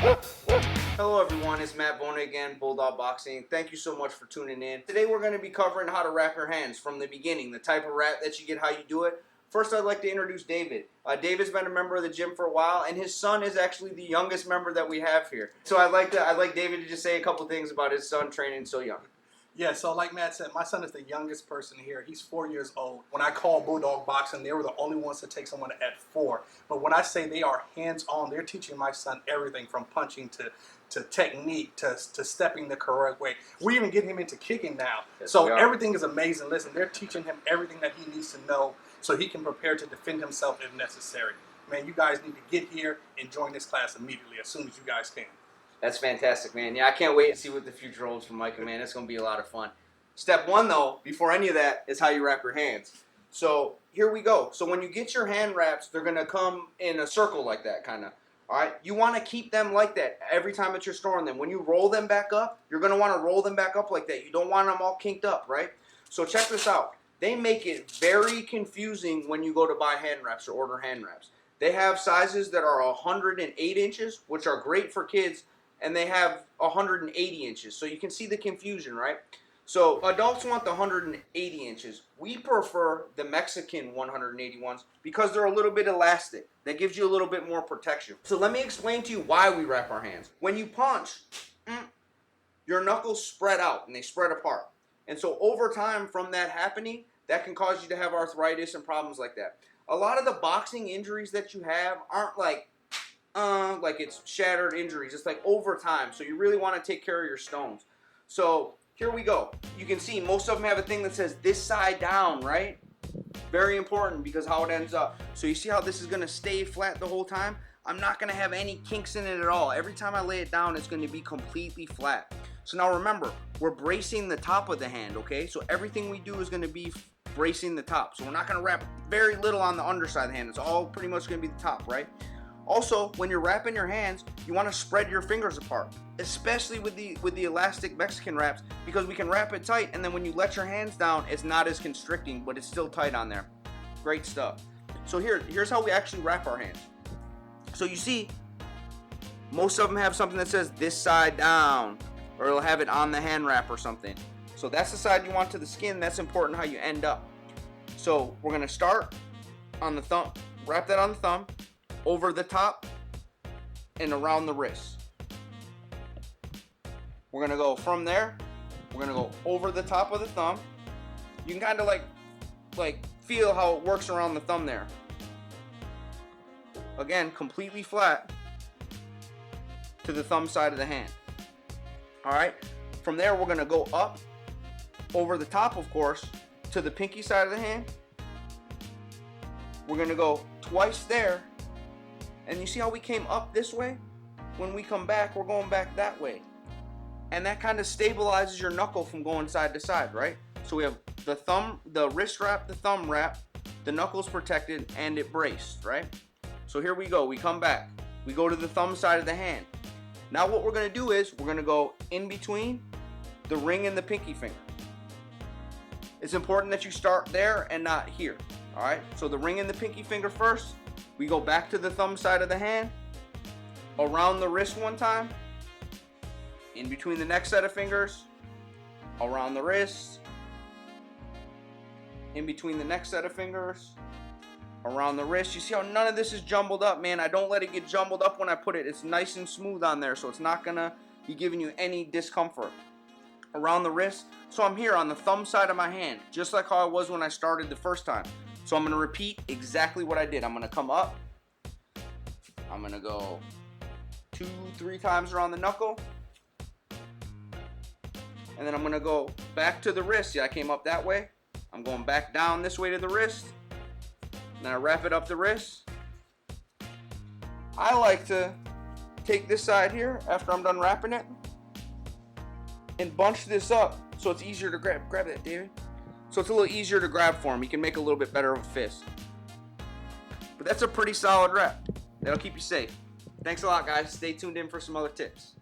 Hello everyone, it's Matt Bona again, Bulldog Boxing. Thank you so much for tuning in. Today we're going to be covering how to wrap your hands from the beginning, the type of wrap that you get, how you do it. First, I'd like to introduce David. David's been a member of the gym for a while, and his son is actually the youngest member that we have here. So I'd like David to just say a couple things about his son training so young. Yeah, so like Matt said, my son is the youngest person here. He's 4 years old. When I called Bulldog Boxing, they were the only ones to take someone at 4. But when I say they are hands-on, they're teaching my son everything from punching to technique to stepping the correct way. We even get him into kicking now. Yes, so everything is amazing. Listen, they're teaching him everything that he needs to know so he can prepare to defend himself if necessary. Man, you guys need to get here and join this class immediately as soon as you guys can. That's fantastic, man. Yeah, I can't wait to see what the future holds for Micah, man. It's going to be a lot of fun. Step one, though, before any of that, is how you wrap your hands. So here we go. So when you get your hand wraps, they're going to come in a circle like that, kind of. All right? You want to keep them like that every time that you're storing them. When you roll them back up, you're going to want to roll them back up like that. You don't want them all kinked up, right? So check this out. They make it very confusing when you go to buy hand wraps or order hand wraps. They have sizes that are 108 inches, which are great for kids, and they have 180 inches. So you can see the confusion, right? So adults want the 180 inches. We prefer the Mexican 180 ones because they're a little bit elastic. That gives you a little bit more protection. So let me explain to you why we wrap our hands. When you punch, your knuckles spread out and they spread apart. And so over time from that happening, that can cause you to have arthritis and problems like that. A lot of the boxing injuries that you have aren't like it's shattered injuries. It's like over time. So you really want to take care of your stones. So here we go. You can see most of them have a thing that says this side down, right? Very important because how it ends up. So you see how this is going to stay flat the whole time? I'm not going to have any kinks in it at all. Every time I lay it down, it's going to be completely flat. So now remember, we're bracing the top of the hand, okay? So everything we do is going to be bracing the top. So we're not going to wrap very little on the underside of the hand. It's all pretty much going to be the top, right? Also, when you're wrapping your hands, you want to spread your fingers apart, especially with the elastic Mexican wraps, because we can wrap it tight, and then when you let your hands down, it's not as constricting, but it's still tight on there. Great stuff. So here's how we actually wrap our hands. So you see, most of them have something that says this side down, or it'll have it on the hand wrap or something. So that's the side you want to the skin. That's important how you end up. So we're going to start on the thumb, wrap that on the thumb, over the top and around the wrist. We're gonna go from there. We're gonna go over the top of the thumb. You can kind of like feel how it works around the thumb there. Again, completely flat to the thumb side of the hand. All right. From there, we're gonna go up over the top, of course, to the pinky side of the hand. We're gonna go twice there. And you see how we came up this way? When we come back, we're going back that way. And that kind of stabilizes your knuckle from going side to side, right? So we have the thumb, the wrist wrap, the thumb wrap, the knuckles protected, and it braced, right? So here we go. We come back. We go to the thumb side of the hand. Now what we're going to do is we're going to go in between the ring and the pinky finger. It's important that you start there and not here, all right? So the ring and the pinky finger first. We go back to the thumb side of the hand, around the wrist one time, in between the next set of fingers, around the wrist, in between the next set of fingers, around the wrist. You see how none of this is jumbled up, man? I don't let it get jumbled up when I put it. It's nice and smooth on there, so it's not going to be giving you any discomfort. Around the wrist. So I'm here on the thumb side of my hand, just like how I was when I started the first time. So I'm going to repeat exactly what I did. I'm going to come up. I'm going to go 2-3 times around the knuckle. And then I'm going to go back to the wrist. See, I came up that way. I'm going back down this way to the wrist. And then I wrap it up the wrist. I like to take this side here after I'm done wrapping it and bunch this up so it's easier to grab. Grab that, David. So it's a little easier to grab for him. He can make a little bit better of a fist. But that's a pretty solid wrap. That'll keep you safe. Thanks a lot, guys. Stay tuned in for some other tips.